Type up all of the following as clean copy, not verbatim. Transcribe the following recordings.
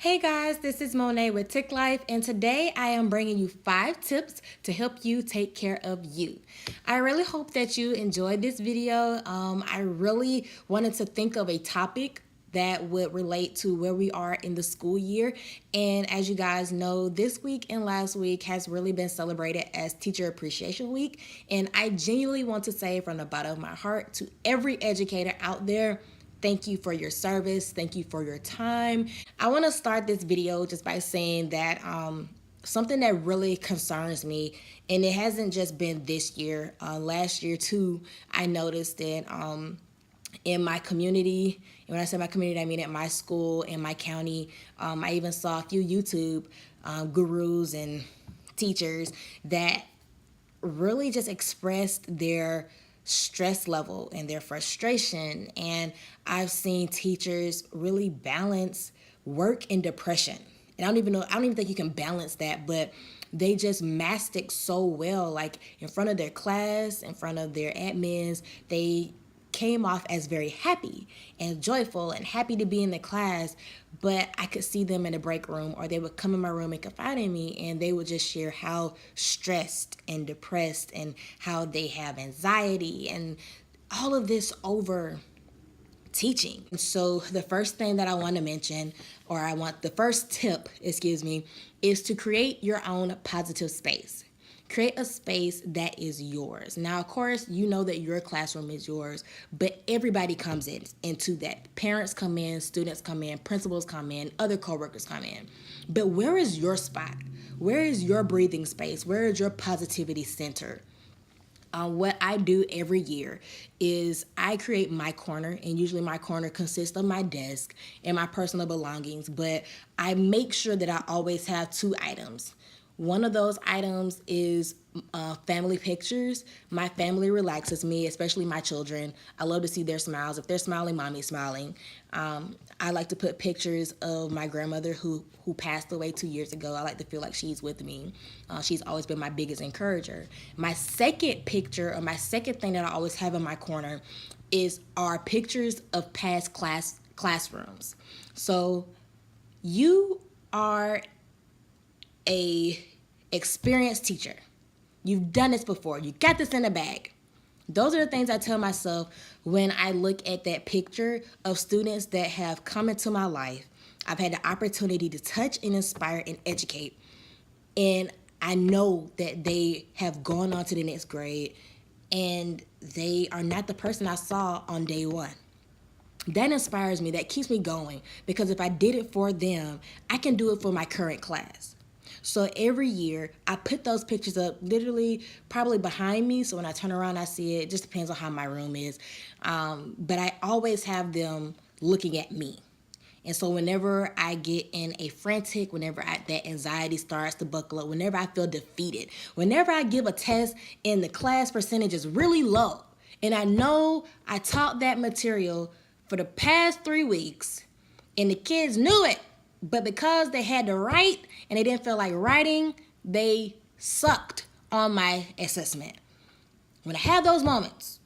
Hey guys, this is Monet with WorkLife, and today I am bringing you 5 tips to help you take care of you. I really hope that you enjoyed this video. I really wanted to think of a topic that would relate to where we are in the school year. And as you guys know, this week and last week has really been celebrated as Teacher Appreciation Week. And I genuinely want to say from the bottom of my heart to every educator out there, thank you for your service. Thank you for your time. I want to start this video just by saying that something that really concerns me, and it hasn't just been this year. Last year too, I noticed that in my community, and when I say my community, I mean at my school, in my county, I even saw a few YouTube gurus and teachers that really just expressed their stress level and their frustration. And I've seen teachers really balance work and depression. And I don't even think you can balance that, but they just masked it so well. Like in front of their class, in front of their admins, they came off as very happy and joyful and happy to be in the class, but I could see them in the break room, or they would come in my room and confide in me, and they would just share how stressed and depressed and how they have anxiety and all of this over teaching. And so the first thing that I want to mention, the first tip, is to create your own positive space. Create a space that is yours. Now, of course, you know that your classroom is yours, but everybody comes into that. Parents come in, students come in, principals come in, other coworkers come in. But where is your spot? Where is your breathing space? Where is your positivity center? What I do every year is I create my corner, and usually my corner consists of my desk and my personal belongings, but I make sure that I always have 2 items. One of those items is family pictures. My family relaxes me, especially my children. I love to see their smiles. If they're smiling, mommy's smiling. I like to put pictures of my grandmother who passed away 2 years ago. I like to feel like she's with me. She's always been my biggest encourager. My second picture, or my second thing that I always have in my corner, are pictures of past classrooms. So you are a experienced teacher. You've done this before. You got this in the bag. Those are the things I tell myself when I look at that picture of students that have come into my life. I've had the opportunity to touch and inspire and educate. And I know that they have gone on to the next grade, and they are not the person I saw on day one. That inspires me. That keeps me going, because if I did it for them, I can do it for my current class. So every year, I put those pictures up literally probably behind me, so when I turn around, I see it. It just depends on how my room is. But I always have them looking at me. And so whenever I get in a frantic, whenever that anxiety starts to buckle up, whenever I feel defeated, whenever I give a test and the class percentage is really low, and I know I taught that material for the past 3 weeks, and the kids knew it, but because they had to write and they didn't feel like writing, they sucked on my assessment. When I have those moments,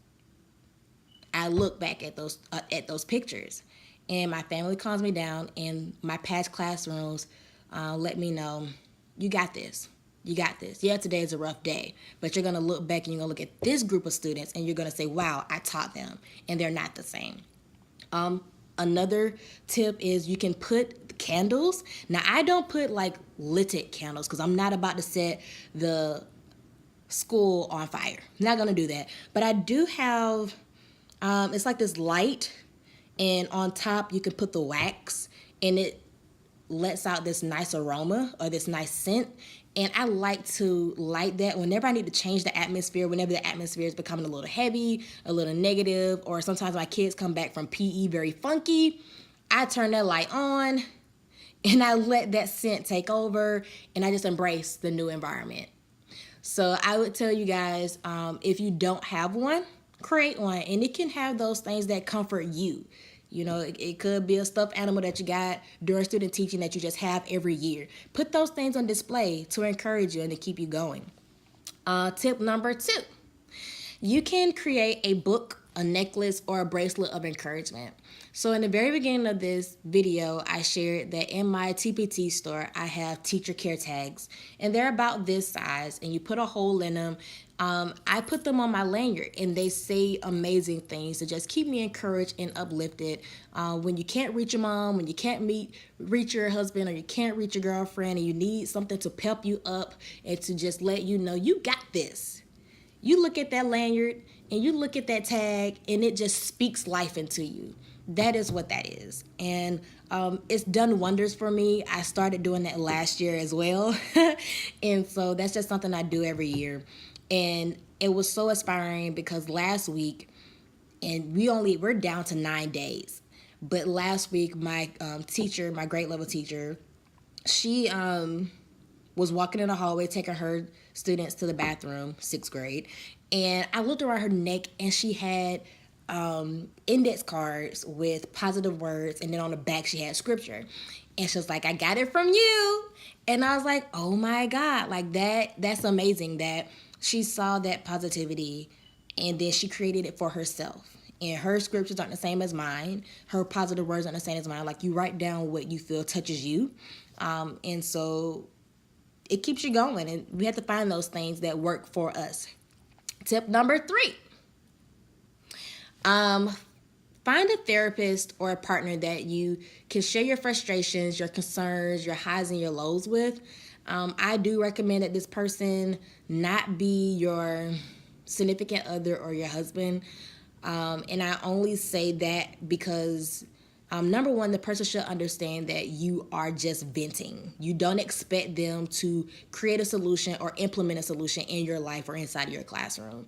I look back at those pictures, and my family calms me down, and my past classrooms let me know, you got this. You got this. Yeah, today is a rough day, but you're going to look back and you're going to look at this group of students, and you're going to say, wow, I taught them, and they're not the same. Another tip is you can put candles. Now, I don't put like lit candles because I'm not about to set the school on fire. I'm not going to do that. But I do have, it's like this light, and on top you can put the wax, and it lets out this nice aroma or this nice scent. And I like to light that whenever I need to change the atmosphere, whenever the atmosphere is becoming a little heavy, a little negative, or sometimes my kids come back from PE very funky. I turn that light on, and I let that scent take over, and I just embrace the new environment. So I would tell you guys, if you don't have one, create one, and it can have those things that comfort you. You know, it could be a stuffed animal that you got during student teaching that you just have every year. Put those things on display to encourage you and to keep you going. Tip number 2, you can create a book a necklace, or a bracelet of encouragement. So in the very beginning of this video, I shared that in my TPT store, I have teacher care tags, and they're about this size, and you put a hole in them. I put them on my lanyard, and they say amazing things to just keep me encouraged and uplifted. When you can't reach your mom, when you can't reach your husband, or you can't reach your girlfriend, and you need something to pep you up and to just let you know you got this. You look at that lanyard and you look at that tag, and it just speaks life into you. That is what that is. And it's done wonders for me. I started doing that last year as well. And so that's just something I do every year. And it was so inspiring because last week, and we're down to 9 days. But last week, my teacher, my grade level teacher, she was walking in the hallway taking her students to the bathroom, 6th grade. And I looked around her neck, and she had index cards with positive words, and then on the back she had scripture. And she was like, I got it from you. And I was like, oh my God, like that's amazing that she saw that positivity and then she created it for herself. And her scriptures aren't the same as mine. Her positive words aren't the same as mine. Like, you write down what you feel touches you. And so it keeps you going. And we have to find those things that work for us. Tip number 3. Find a therapist or a partner that you can share your frustrations, your concerns, your highs and your lows with. I do recommend that this person not be your significant other or your husband. And I only say that because, number one, the person should understand that you are just venting. You don't expect them to create a solution or implement a solution in your life or inside of your classroom.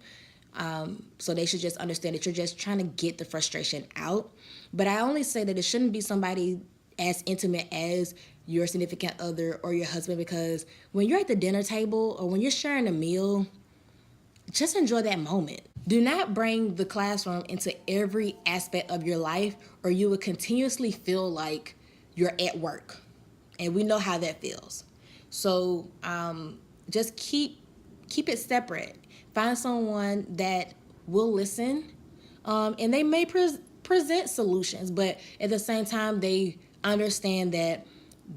So they should just understand that you're just trying to get the frustration out. But I only say that it shouldn't be somebody as intimate as your significant other or your husband, because when you're at the dinner table or when you're sharing a meal, just enjoy that moment. Do not bring the classroom into every aspect of your life, or you will continuously feel like you're at work. And we know how that feels. So just keep it separate. Find someone that will listen, and they may present solutions, but at the same time, they understand that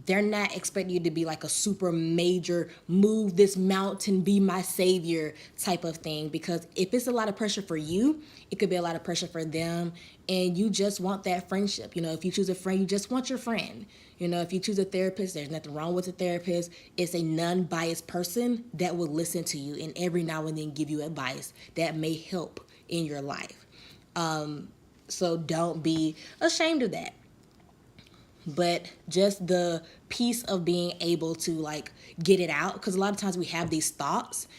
they're not expecting you to be like a super major, move this mountain, be my savior type of thing. Because if it's a lot of pressure for you, it could be a lot of pressure for them. And you just want that friendship. You know, if you choose a friend, you just want your friend. You know, if you choose a therapist, there's nothing wrong with a therapist. It's a non-biased person that will listen to you and every now and then give you advice that may help in your life. So don't be ashamed of that. But just the piece of being able to like get it out, because a lot of times we have these thoughts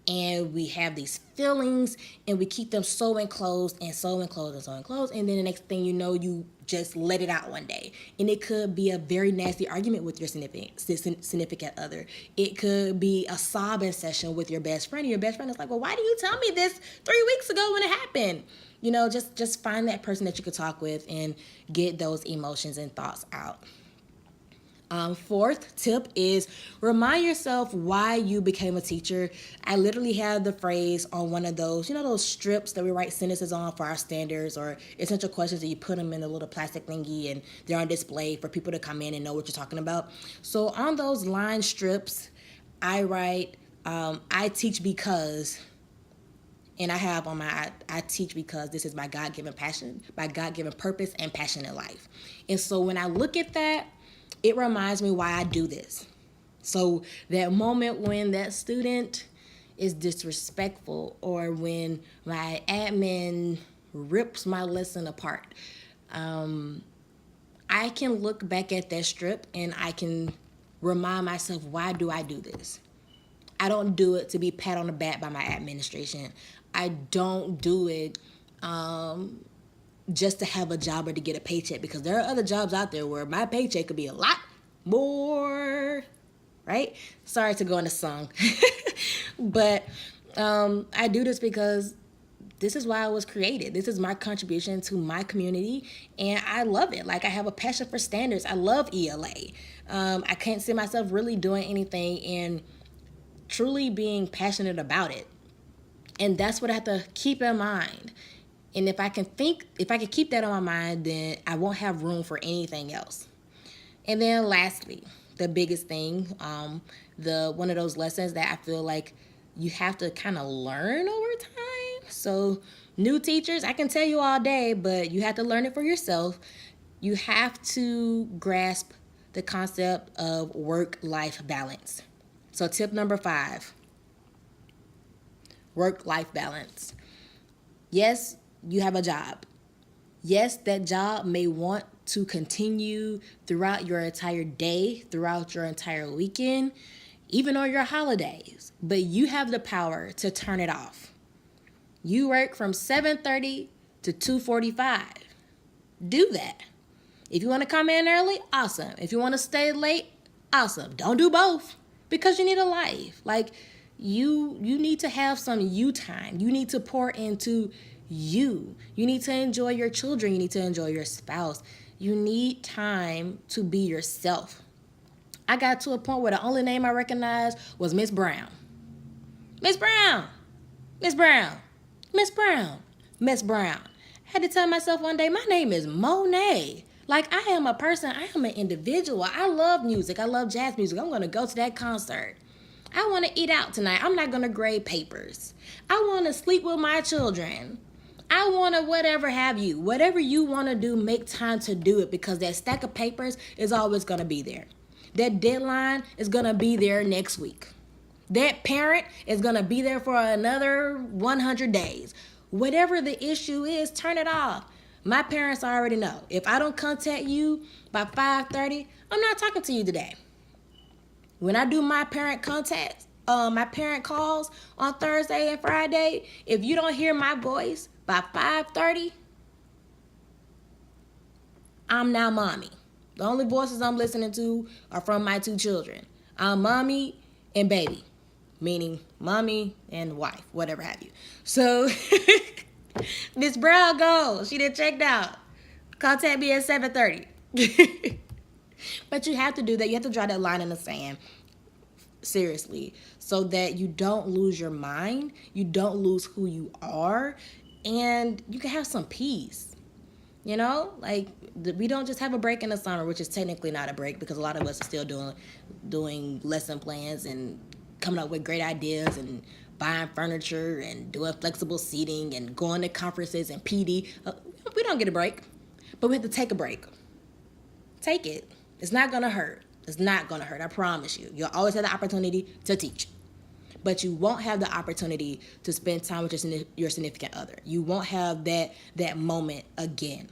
and we have these feelings and we keep them so enclosed and so enclosed and so enclosed, and then the next thing you know, you just let it out one day. And it could be a very nasty argument with your significant other. It could be a sobbing session with your best friend, and your best friend is like, well, why didn't you tell me this 3 weeks ago when it happened? You know, just find that person that you could talk with and get those emotions and thoughts out. 4th tip is remind yourself why you became a teacher. I literally have the phrase on one of those, you know, those strips that we write sentences on for our standards or essential questions, that you put them in a little plastic thingy and they're on display for people to come in and know what you're talking about. So on those line strips, I write, I teach because... And I have on I teach because this is my God-given passion, my God-given purpose and passion in life. And so when I look at that, it reminds me why I do this. So that moment when that student is disrespectful, or when my admin rips my lesson apart, I can look back at that strip and I can remind myself, why do I do this? I don't do it to be pat on the back by my administration. I don't do it just to have a job or to get a paycheck, because there are other jobs out there where my paycheck could be a lot more, right? Sorry to go into song. But I do this because this is why I was created. This is my contribution to my community, and I love it. Like, I have a passion for standards. I love ELA. I can't see myself really doing anything and truly being passionate about it. And that's what I have to keep in mind. And if I can keep that on my mind, then I won't have room for anything else. And then lastly, the biggest thing, the one of those lessons that I feel like you have to kind of learn over time. So new teachers, I can tell you all day, but you have to learn it for yourself. You have to grasp the concept of work-life balance. So tip number 5, work-life balance. Yes, you have a job. Yes, that job may want to continue throughout your entire day, throughout your entire weekend, even on your holidays, but you have the power to turn it off. You work from 7:30 to 2:45. Do that. If you want to come in early, awesome. If you want to stay late, awesome. Don't do both because you need a life. Like you need to have some you time. You need to pour into you. You need to enjoy your children. You need to enjoy your spouse. You need time to be yourself. I got to a point where the only name I recognized was Miss Brown. Miss Brown. Miss Brown. Miss Brown. Miss Brown. I had to tell myself one day, my name is Monet. Like, I am a person. I am an individual. I love music. I love jazz music. I'm going to go to that concert. I want to eat out tonight. I'm not going to grade papers. I want to sleep with my children. I want to whatever have you. Whatever you want to do, make time to do it because that stack of papers is always going to be there. That deadline is going to be there next week. That parent is going to be there for another 100 days. Whatever the issue is, turn it off. My parents already know. If I don't contact you by 5:30, I'm not talking to you today. When I do my parent contacts, my parent calls on Thursday and Friday, if you don't hear my voice by 5:30, I'm now mommy. The only voices I'm listening to are from my 2 children. I'm mommy and baby, meaning mommy and wife, whatever have you. So Miss Brown goes. She done checked out. Contact me at 7:30. But you have to do that. You have to draw that line in the sand. Seriously. So that you don't lose your mind. You don't lose who you are. And you can have some peace. You know? Like, we don't just have a break in the summer, which is technically not a break because a lot of us are still doing lesson plans and coming up with great ideas and buying furniture and doing flexible seating and going to conferences and PD. We don't get a break, but we have to take a break. Take it. It's not going to hurt. It's not going to hurt. I promise you. You'll always have the opportunity to teach, but you won't have the opportunity to spend time with your significant other. You won't have that moment again.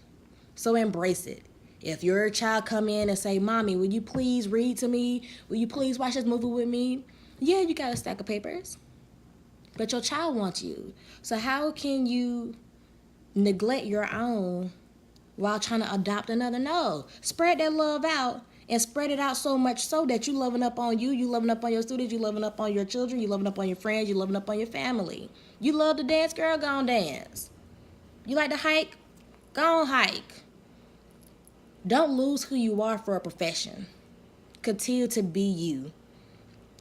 So embrace it. If your child come in and say, Mommy, will you please read to me? Will you please watch this movie with me? Yeah, you got a stack of papers. But your child wants you. So how can you neglect your own while trying to adopt another? No. Spread that love out and spread it out so much so that you loving up on you loving up on your students, you loving up on your children, you loving up on your friends, you loving up on your family. You love to dance, girl, go on dance. You like to hike? Go on hike. Don't lose who you are for a profession. Continue to be you.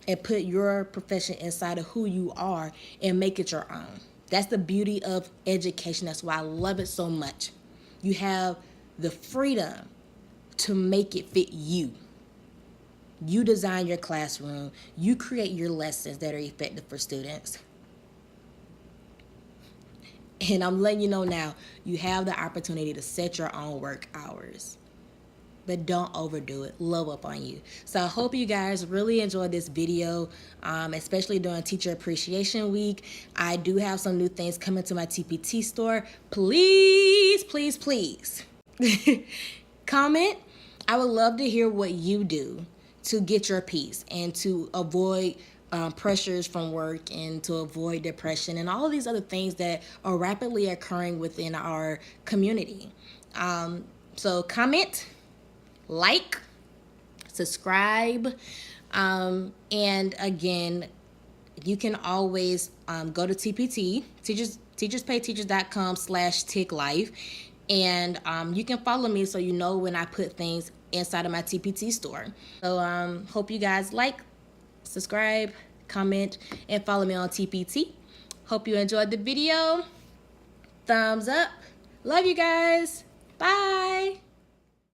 And put your profession inside of who you are and make it your own. That's the beauty of education. That's why I love it so much. You have the freedom to make it fit you. You design your classroom. You create your lessons that are effective for students. And I'm letting you know now, you have the opportunity to set your own work hours. But don't overdo it. Love up on you. So I hope you guys really enjoyed this video, especially during Teacher Appreciation Week. I do have some new things coming to my TPT store. Please, please, please comment. I would love to hear what you do to get your peace and to avoid pressures from work and to avoid depression and all of these other things that are rapidly occurring within our community. So comment, like, subscribe, and again, you can always go to TPT, teacherspayteachers.com/TICLife, and you can follow me so you know when I put things inside of my TPT store. So hope you guys like, subscribe, comment, and follow me on TPT. Hope you enjoyed the video. thumbs up. Love you guys. Bye.